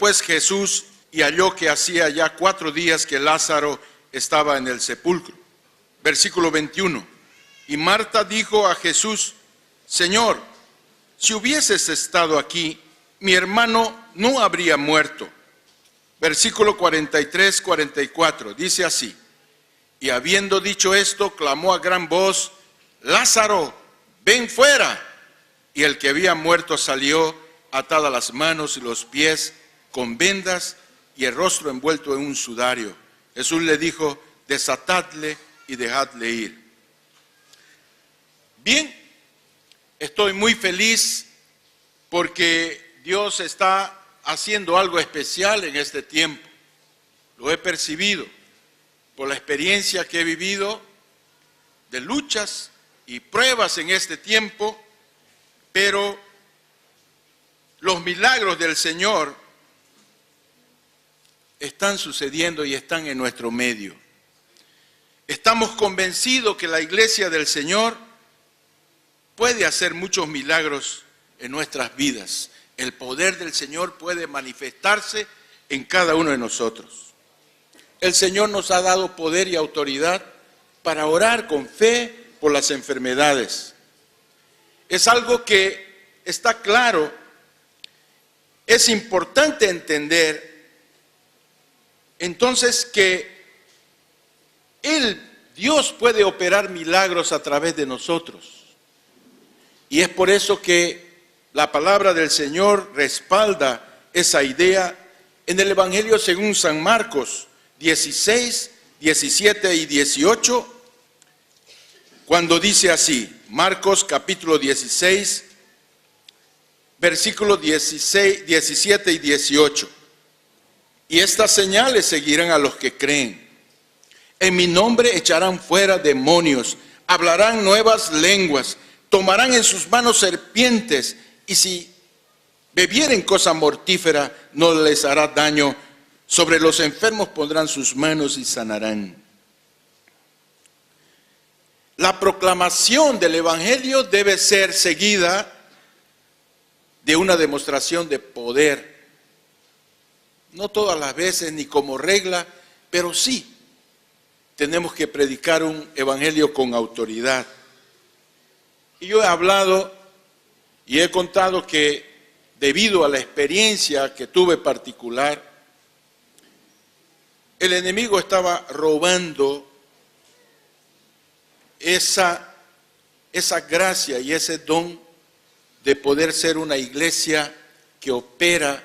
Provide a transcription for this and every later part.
pues Jesús y halló que hacía ya 4 días que Lázaro estaba en el sepulcro. Versículo 21. Y Marta dijo a Jesús: Señor, si hubieses estado aquí, mi hermano no habría muerto. Versículo 43, 44, dice así: y habiendo dicho esto, clamó a gran voz: Lázaro, ven fuera. Y el que había muerto salió, atadas las manos y los pies con vendas y el rostro envuelto en un sudario. Jesús le dijo: desatadle y dejadle ir. Bien, estoy muy feliz porque Dios está haciendo algo especial en este tiempo. Lo he percibido por la experiencia que he vivido de luchas y pruebas en este tiempo, pero los milagros del Señor están sucediendo y están en nuestro medio. Estamos convencidos que la iglesia del Señor puede hacer muchos milagros en nuestras vidas. El poder del Señor puede manifestarse en cada uno de nosotros. El Señor nos ha dado poder y autoridad para orar con fe por las enfermedades. Es algo que está claro. Es importante entender entonces que Dios puede operar milagros a través de nosotros. Y es por eso que la palabra del Señor respalda esa idea en el Evangelio según San Marcos 16, 17 y 18, cuando dice así, Marcos capítulo 16, versículos 16, 17 y 18. Y estas señales seguirán a los que creen. En mi nombre echarán fuera demonios, hablarán nuevas lenguas, tomarán en sus manos serpientes, y si bebieren cosa mortífera no les hará daño. Sobre los enfermos pondrán sus manos y sanarán. La proclamación del Evangelio debe ser seguida de una demostración de poder. No todas las veces ni como regla, pero sí tenemos que predicar un evangelio con autoridad. Y yo he hablado y he contado que debido a la experiencia que tuve particular, el enemigo estaba robando esa gracia y ese don de poder ser una iglesia que opera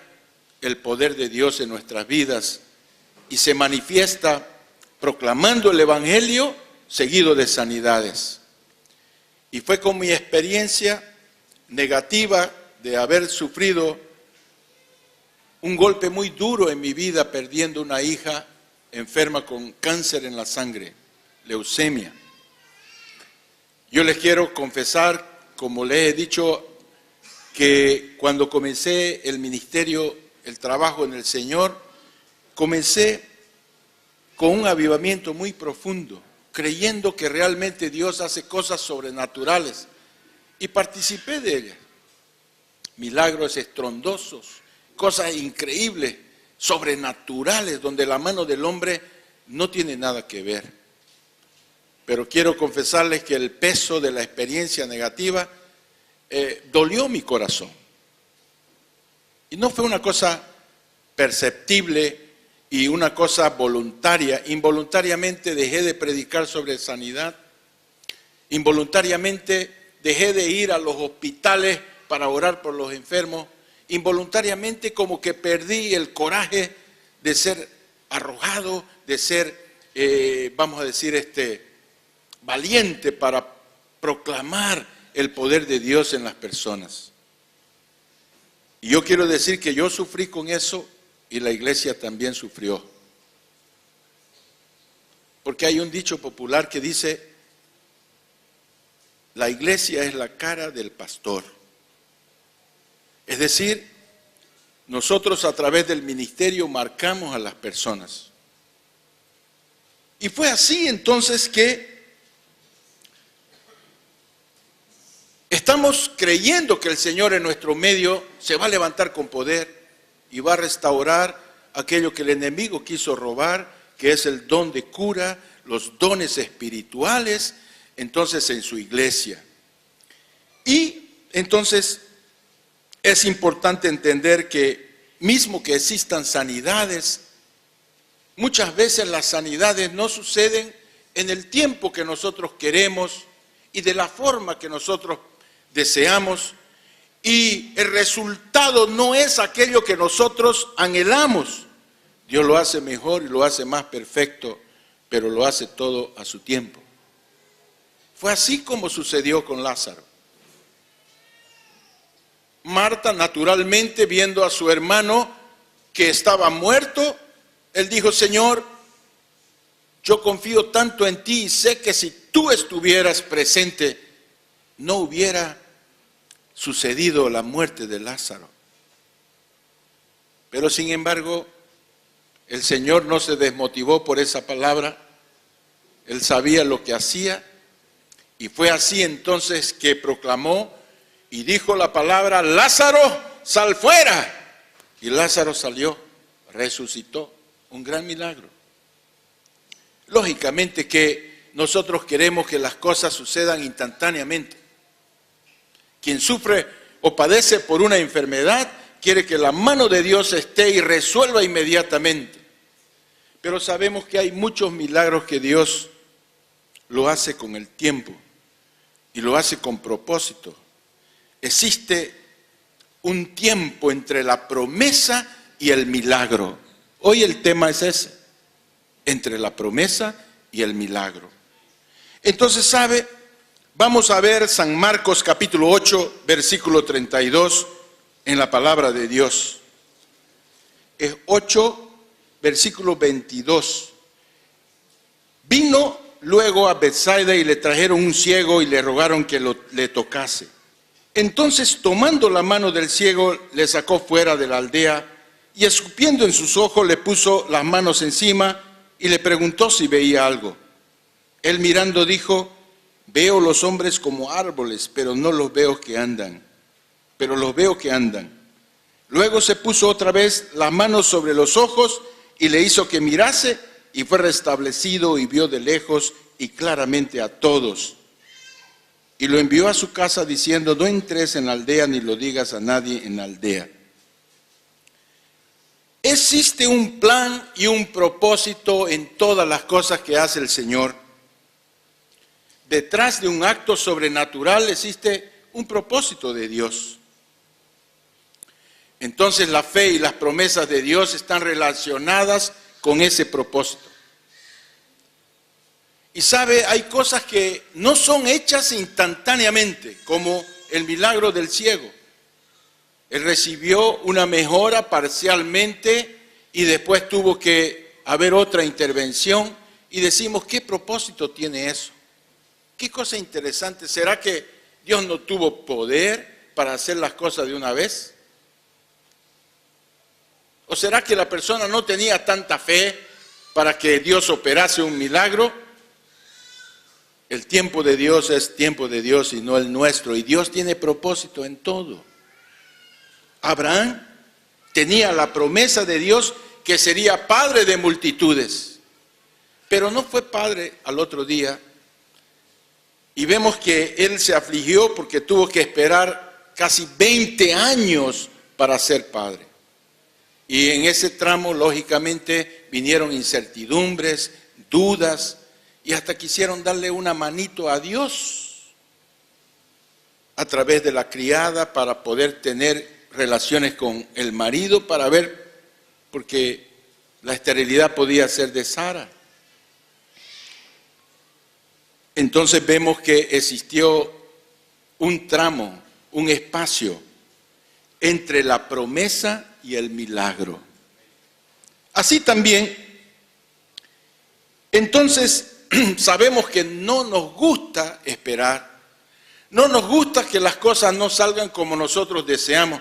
el poder de Dios en nuestras vidas y se manifiesta proclamando el evangelio seguido de sanidades. Y fue con mi experiencia negativa de haber sufrido un golpe muy duro en mi vida, perdiendo una hija enferma con cáncer en la sangre, leucemia. Yo les quiero confesar, como les he dicho, que cuando comencé el ministerio, el trabajo en el Señor, comencé con un avivamiento muy profundo, creyendo que realmente Dios hace cosas sobrenaturales, y participé de ellas. Milagros estrondosos, cosas increíbles, sobrenaturales, donde la mano del hombre no tiene nada que ver. Pero quiero confesarles que el peso de la experiencia negativa dolió mi corazón. Y no fue una cosa perceptible y una cosa voluntaria. Involuntariamente dejé de predicar sobre sanidad. Involuntariamente dejé de ir a los hospitales para orar por los enfermos. Involuntariamente como que perdí el coraje de ser arrojado, de ser, vamos a decir, valiente para proclamar el poder de Dios en las personas. Y yo quiero decir que yo sufrí con eso y la iglesia también sufrió. Porque hay un dicho popular que dice: la iglesia es la cara del pastor. Es decir, nosotros a través del ministerio marcamos a las personas. Y fue así entonces que estamos creyendo que el Señor en nuestro medio se va a levantar con poder, y va a restaurar aquello que el enemigo quiso robar, que es el don de cura, los dones espirituales, entonces en su iglesia. Y entonces es importante entender que mismo que existan sanidades, muchas veces las sanidades no suceden en el tiempo que nosotros queremos y de la forma que nosotros deseamos, y el resultado no es aquello que nosotros anhelamos. Dios lo hace mejor y lo hace más perfecto, pero lo hace todo a su tiempo. Fue así como sucedió con Lázaro. Marta, naturalmente, viendo a su hermano que estaba muerto, él dijo: Señor, yo confío tanto en ti y sé que si tú estuvieras presente, no hubiera sucedido la muerte de Lázaro. Pero sin embargo, el Señor no se desmotivó por esa palabra. Él sabía lo que hacía, y fue así entonces que proclamó y dijo la palabra: Lázaro, sal fuera. Y Lázaro salió, resucitó, un gran milagro. Lógicamente que nosotros queremos que las cosas sucedan instantáneamente. Quien sufre o padece por una enfermedad quiere que la mano de Dios esté y resuelva inmediatamente. Pero sabemos que hay muchos milagros que Dios lo hace con el tiempo y lo hace con propósito. Existe un tiempo entre la promesa y el milagro. Hoy el tema es ese, entre la promesa y el milagro. Entonces, ¿sabe? Vamos a ver San Marcos capítulo 8, versículo 32 en la palabra de Dios. Es 8, versículo 22. Vino luego a Betsaida y le trajeron un ciego y le rogaron que le tocase. Entonces, tomando la mano del ciego, le sacó fuera de la aldea y escupiendo en sus ojos le puso las manos encima y le preguntó si veía algo. Él mirando dijo: veo los hombres como árboles, pero no los veo que andan, pero los veo que andan. Luego se puso otra vez las manos sobre los ojos y le hizo que mirase, y fue restablecido y vio de lejos y claramente a todos. Y lo envió a su casa diciendo: no entres en la aldea ni lo digas a nadie en la aldea. Existe un plan y un propósito en todas las cosas que hace el Señor. Detrás de un acto sobrenatural existe un propósito de Dios. Entonces la fe y las promesas de Dios están relacionadas con ese propósito. Y sabe, hay cosas que no son hechas instantáneamente, como el milagro del ciego. Él recibió una mejora parcialmente y después tuvo que haber otra intervención, y decimos: ¿qué propósito tiene eso? Qué cosa interesante. ¿Será que Dios no tuvo poder para hacer las cosas de una vez? ¿O será que la persona no tenía tanta fe para que Dios operase un milagro? El tiempo de Dios es tiempo de Dios y no el nuestro, y Dios tiene propósito en todo. Abraham tenía la promesa de Dios que sería padre de multitudes, pero no fue padre al otro día. Y vemos que él se afligió porque tuvo que esperar casi 20 años para ser padre. Y en ese tramo, lógicamente, vinieron incertidumbres, dudas, y hasta quisieron darle una manito a Dios a través de la criada para poder tener relaciones con el marido, para ver, porque la esterilidad podía ser de Sara. Entonces vemos que existió un tramo, un espacio entre la promesa y el milagro. Así también, entonces sabemos que no nos gusta esperar, no nos gusta que las cosas no salgan como nosotros deseamos.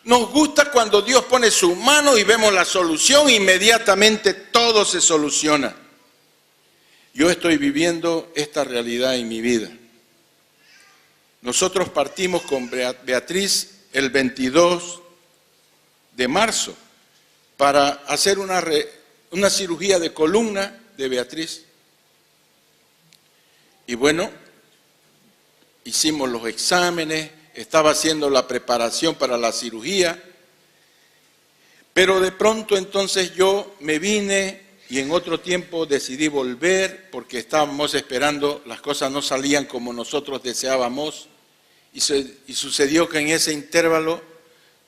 Nos gusta cuando Dios pone su mano y vemos la solución, inmediatamente todo se soluciona. Yo estoy viviendo esta realidad en mi vida. Nosotros partimos con Beatriz el 22 de marzo para hacer una cirugía de columna de Beatriz. Y bueno, hicimos los exámenes, estaba haciendo la preparación para la cirugía, pero de pronto entonces yo me vine y en otro tiempo decidí volver porque estábamos esperando, las cosas no salían como nosotros deseábamos y sucedió que en ese intervalo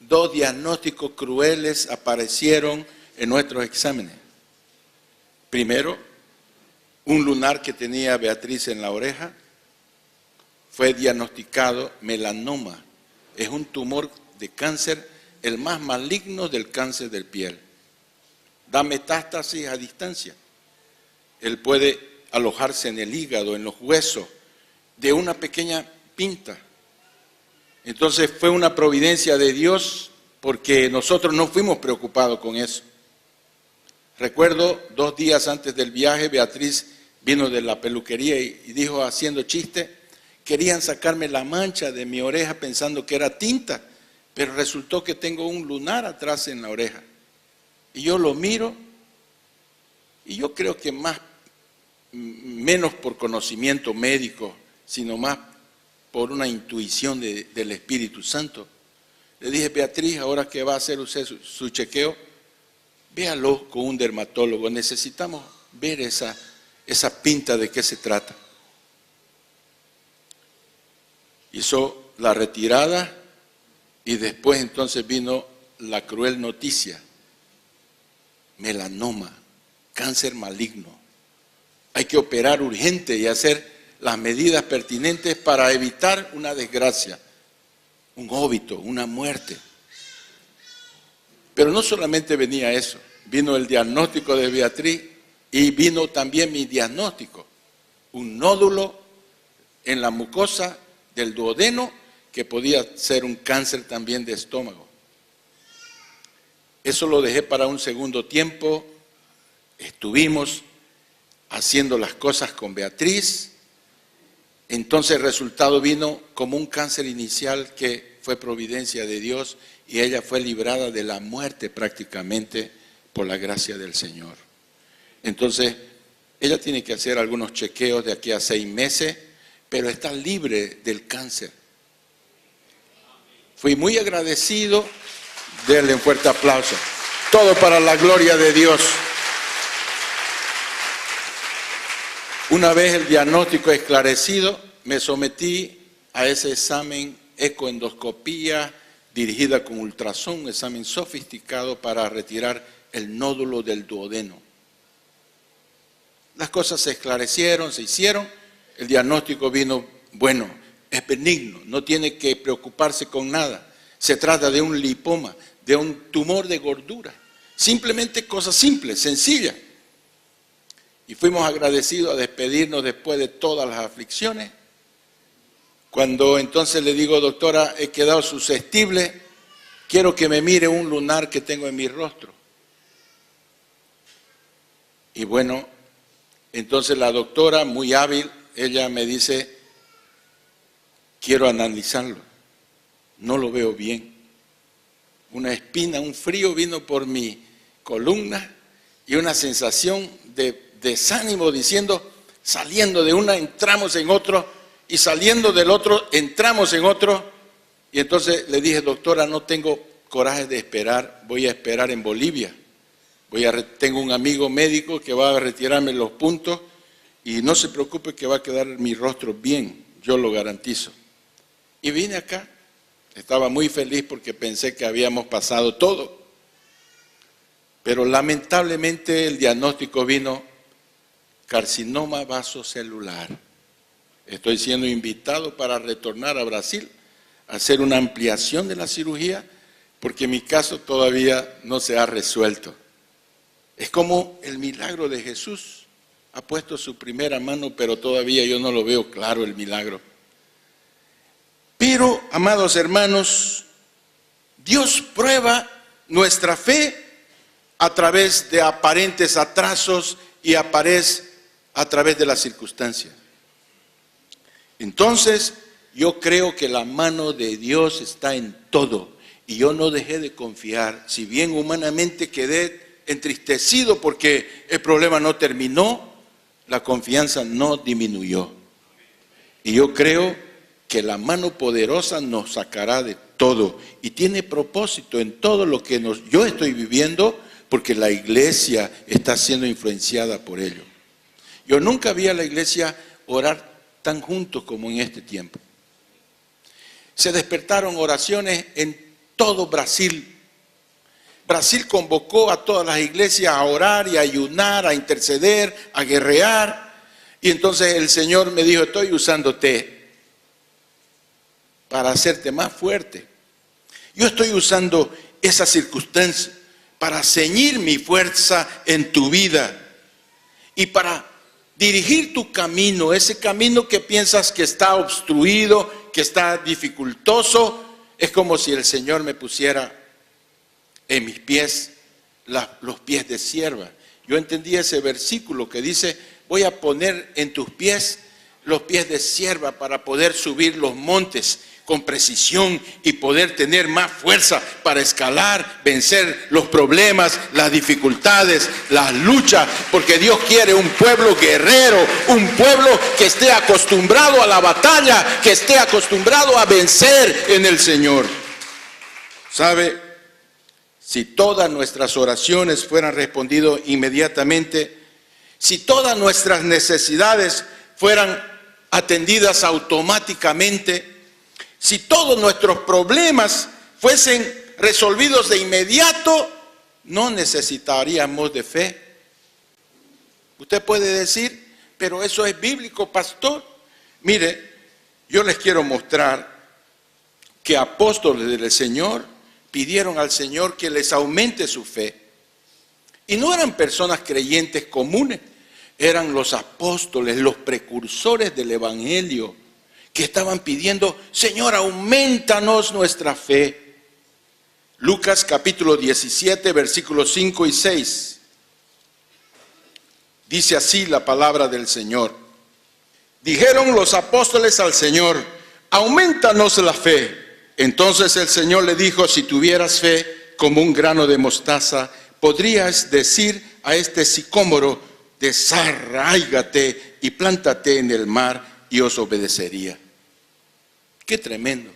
2 diagnósticos crueles aparecieron en nuestros exámenes. Primero, un lunar que tenía Beatriz en la oreja, fue diagnosticado melanoma. Es un tumor de cáncer, el más maligno del cáncer de piel. Da metástasis a distancia. Él puede alojarse en el hígado, en los huesos, de una pequeña pinta. Entonces fue una providencia de Dios porque nosotros no fuimos preocupados con eso. Recuerdo 2 días antes del viaje, Beatriz vino de la peluquería y dijo haciendo chiste, querían sacarme la mancha de mi oreja pensando que era tinta, pero resultó que tengo un lunar atrás en la oreja. Y yo lo miro y yo creo que menos por conocimiento médico, sino más por una intuición del Espíritu Santo. Le dije, Beatriz, ahora que va a hacer usted su chequeo, véalo con un dermatólogo, necesitamos ver esa pinta de qué se trata. Hizo la retirada y después entonces vino la cruel noticia, melanoma, cáncer maligno. Hay que operar urgente y hacer las medidas pertinentes para evitar una desgracia, un óbito, una muerte. Pero no solamente venía eso, vino el diagnóstico de Beatriz y vino también mi diagnóstico, un nódulo en la mucosa del duodeno que podía ser un cáncer también de estómago. Eso lo dejé para un segundo tiempo, estuvimos haciendo las cosas con Beatriz, entonces el resultado vino como un cáncer inicial que fue providencia de Dios y ella fue librada de la muerte prácticamente por la gracia del Señor. Entonces, ella tiene que hacer algunos chequeos de aquí a 6 meses, pero está libre del cáncer. Fui muy agradecido, denle un fuerte aplauso. Todo para la gloria de Dios. Una vez el diagnóstico esclarecido, me sometí a ese examen ecoendoscopía dirigida con ultrasonido, un examen sofisticado para retirar el nódulo del duodeno. Las cosas se esclarecieron, se hicieron, el diagnóstico vino, bueno, es benigno, no tiene que preocuparse con nada. Se trata de un lipoma, de un tumor de gordura. Simplemente cosas simples, sencillas. Y fuimos agradecidos a despedirnos después de todas las aflicciones. Cuando entonces le digo, doctora, he quedado susceptible, quiero que me mire un lunar que tengo en mi rostro. Y bueno, entonces la doctora, muy hábil, ella me dice, quiero analizarlo, no lo veo bien. Una espina, un frío vino por mi columna y una sensación de desánimo diciendo, saliendo de una entramos en otro y saliendo del otro entramos en otro. Y entonces le dije, doctora, no tengo coraje de esperar, voy a esperar en Bolivia. Tengo un amigo médico que va a retirarme los puntos y no se preocupe que va a quedar mi rostro bien, yo lo garantizo. Y vine acá, estaba muy feliz porque pensé que habíamos pasado todo. Pero lamentablemente el diagnóstico vino carcinoma vasocelular. Estoy siendo invitado para retornar a Brasil a hacer una ampliación de la cirugía porque mi caso todavía no se ha resuelto. Es como el milagro de Jesús. Ha puesto su primera mano, pero todavía yo no lo veo claro el milagro. Pero, amados hermanos, Dios prueba nuestra fe a través de aparentes atrasos y aparece a través de las circunstancias. Entonces, yo creo que la mano de Dios está en todo Y yo no dejé de confiar, si bien humanamente quedé entristecido porque el problema no terminó, la confianza no disminuyó. Y yo creo que la mano poderosa nos sacará de todo y tiene propósito en todo lo que yo estoy viviendo, porque la iglesia está siendo influenciada por ello. Yo nunca vi a la iglesia orar tan juntos como en este tiempo. Se despertaron oraciones en todo Brasil. Brasil convocó a todas las iglesias a orar y a ayunar, a interceder, a guerrear. Y entonces el Señor me dijo, estoy usándote para hacerte más fuerte. Yo estoy usando esa circunstancia para ceñir mi fuerza en tu vida y para dirigir tu camino, ese camino que piensas que está obstruido, que está dificultoso. Es como si el Señor me pusiera en mis pies los pies de sierva. Yo entendí ese versículo que dice, voy a poner en tus pies los pies de sierva para poder subir los montes con precisión y poder tener más fuerza para escalar, vencer los problemas, las dificultades, las luchas, porque Dios quiere un pueblo guerrero, un pueblo que esté acostumbrado a la batalla, que esté acostumbrado a vencer en el Señor. ¿Sabe? Si todas nuestras oraciones fueran respondidas inmediatamente, si todas nuestras necesidades fueran atendidas automáticamente, si todos nuestros problemas fuesen resolvidos de inmediato, no necesitaríamos de fe. Usted puede decir, pero eso es bíblico, pastor. Mire, yo les quiero mostrar que apóstoles del Señor pidieron al Señor que les aumente su fe. Y no eran personas creyentes comunes, eran los apóstoles, los precursores del Evangelio, que estaban pidiendo, Señor, aumentanos nuestra fe. Lucas capítulo 17, versículos 5 y 6. Dice así la palabra del Señor. Dijeron los apóstoles al Señor, aumentanos la fe. Entonces el Señor le dijo, si tuvieras fe como un grano de mostaza, podrías decir a este sicómoro, desarráigate y plántate en el mar, y os obedecería. Qué tremendo.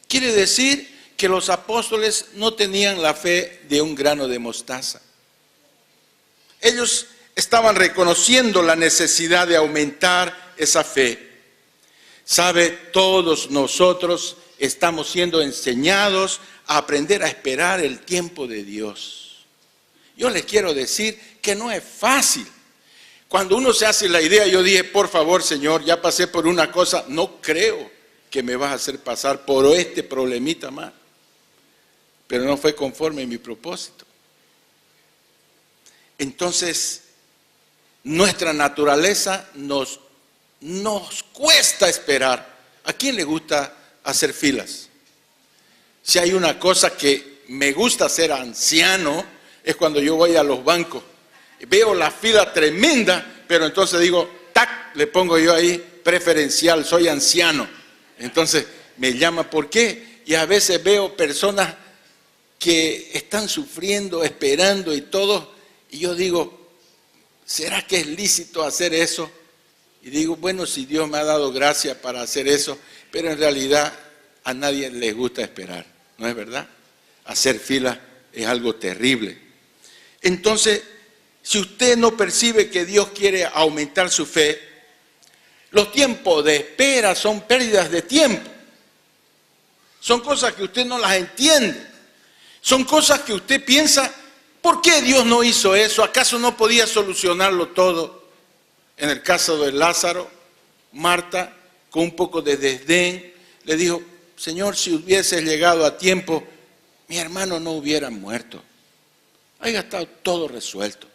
Quiere decir que los apóstoles no tenían la fe de un grano de mostaza. Ellos estaban reconociendo la necesidad de aumentar esa fe. Sabe, todos nosotros estamos siendo enseñados a aprender a esperar el tiempo de Dios. Yo les quiero decir que no es fácil. Cuando uno se hace la idea, yo dije, por favor, Señor, ya pasé por una cosa, no creo que me vas a hacer pasar por este problemita más. Pero no fue conforme a mi propósito. Entonces, nuestra naturaleza nos cuesta esperar. ¿A quién le gusta hacer filas? Si hay una cosa que me gusta ser anciano, es cuando yo voy a los bancos. Veo la fila tremenda, pero entonces digo, tac, le pongo yo ahí preferencial, soy anciano. Entonces me llama, ¿por qué? Y a veces veo personas que están sufriendo, esperando y todo, y yo digo, ¿será que es lícito hacer eso? Y digo, bueno, si Dios me ha dado gracia para hacer eso, pero en realidad a nadie les gusta esperar, ¿no es verdad? Hacer fila es algo terrible. Entonces, si usted no percibe que Dios quiere aumentar su fe, los tiempos de espera son pérdidas de tiempo. Son cosas que usted no las entiende. Son cosas que usted piensa, ¿por qué Dios no hizo eso? ¿Acaso no podía solucionarlo todo? En el caso de Lázaro, Marta, con un poco de desdén, le dijo, Señor, si hubieses llegado a tiempo, mi hermano no hubiera muerto. Haya estado todo resuelto.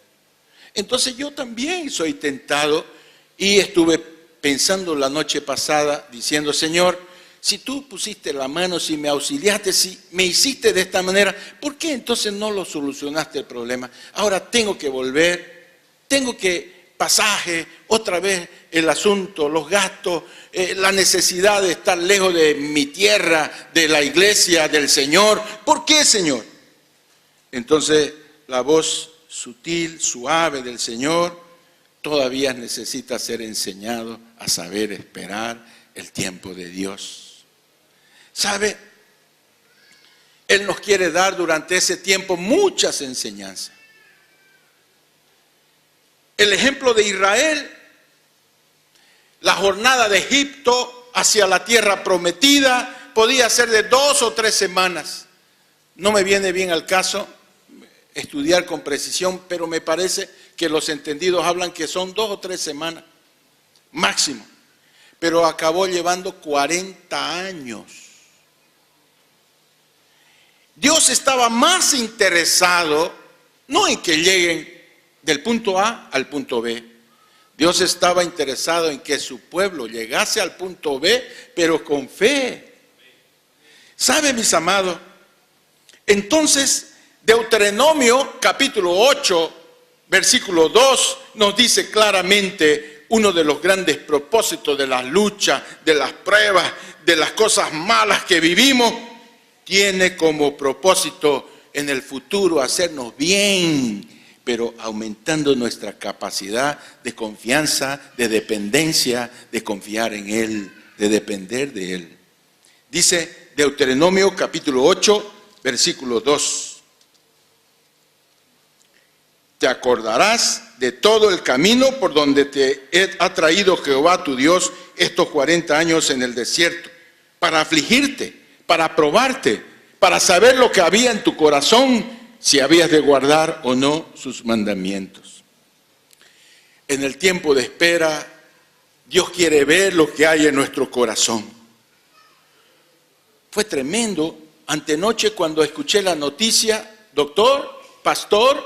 Entonces yo también soy tentado y estuve pensando la noche pasada diciendo, Señor, si tú pusiste la mano, si me auxiliaste, si me hiciste de esta manera, ¿por qué entonces no lo solucionaste el problema? Ahora tengo que volver, tengo que pasaje, otra vez el asunto, los gastos, la necesidad de estar lejos de mi tierra, de la iglesia, del Señor. ¿Por qué, Señor? Entonces la voz sutil, suave del Señor todavía necesita ser enseñado a saber esperar el tiempo de Dios. ¿Sabe? Él nos quiere dar durante ese tiempo muchas enseñanzas. El ejemplo de Israel, la jornada de Egipto hacia la tierra prometida podía ser de 2 o 3 semanas. No me viene bien al caso estudiar con precisión, pero me parece que los entendidos hablan que son 2 o 3 semanas máximo. Pero acabó llevando 40 años. Dios estaba más interesado no en que lleguen del punto A al punto B. Dios estaba interesado en que su pueblo llegase al punto B, pero con fe. ¿Sabe, mis amados? Entonces, Deuteronomio capítulo 8, versículo 2, nos dice claramente uno de los grandes propósitos de las luchas, de las pruebas, de las cosas malas que vivimos, tiene como propósito en el futuro hacernos bien, pero aumentando nuestra capacidad de confianza, de dependencia, de confiar en Él, de depender de Él. Dice Deuteronomio capítulo 8, versículo 2. Te acordarás de todo el camino por donde te ha traído Jehová tu Dios estos 40 años en el desierto, para afligirte, para probarte, para saber lo que había en tu corazón, si habías de guardar o no sus mandamientos. En el tiempo de espera, Dios quiere ver lo que hay en nuestro corazón. Fue tremendo antenoche cuando escuché la noticia: doctor, pastor,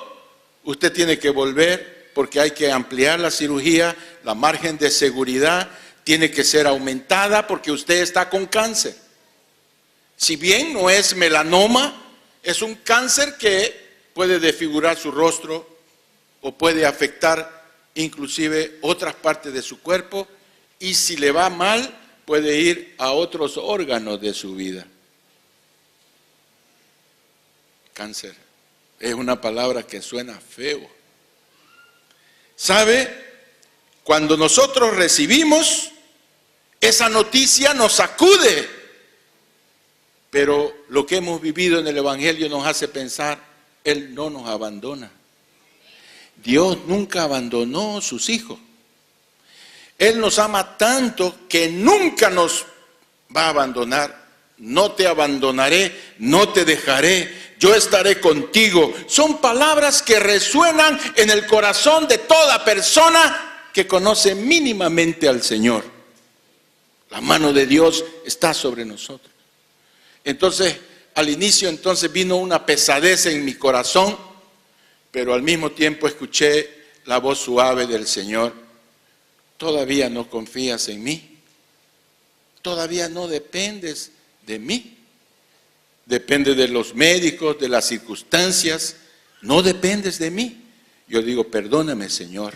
usted tiene que volver porque hay que ampliar la cirugía, la margen de seguridad tiene que ser aumentada porque usted está con cáncer. Si bien no es melanoma, es un cáncer que puede desfigurar su rostro o puede afectar inclusive otras partes de su cuerpo, y si le va mal puede ir a otros órganos de su vida. Cáncer es una palabra que suena feo. ¿Sabe? Cuando nosotros recibimos esa noticia nos sacude, pero lo que hemos vivido en el Evangelio nos hace pensar: Él no nos abandona. Dios nunca abandonó a sus hijos. Él nos ama tanto que nunca nos va a abandonar. No te abandonaré, no te dejaré, yo estaré contigo. Son palabras que resuenan en el corazón de toda persona que conoce mínimamente al Señor. La mano de Dios está sobre nosotros. Entonces, al inicio vino una pesadez en mi corazón, pero al mismo tiempo escuché la voz suave del Señor: ¿todavía no confías en mí? ¿Todavía no dependes de mí? Depende de los médicos, de las circunstancias, no dependes de mí. Yo digo: perdóname, Señor,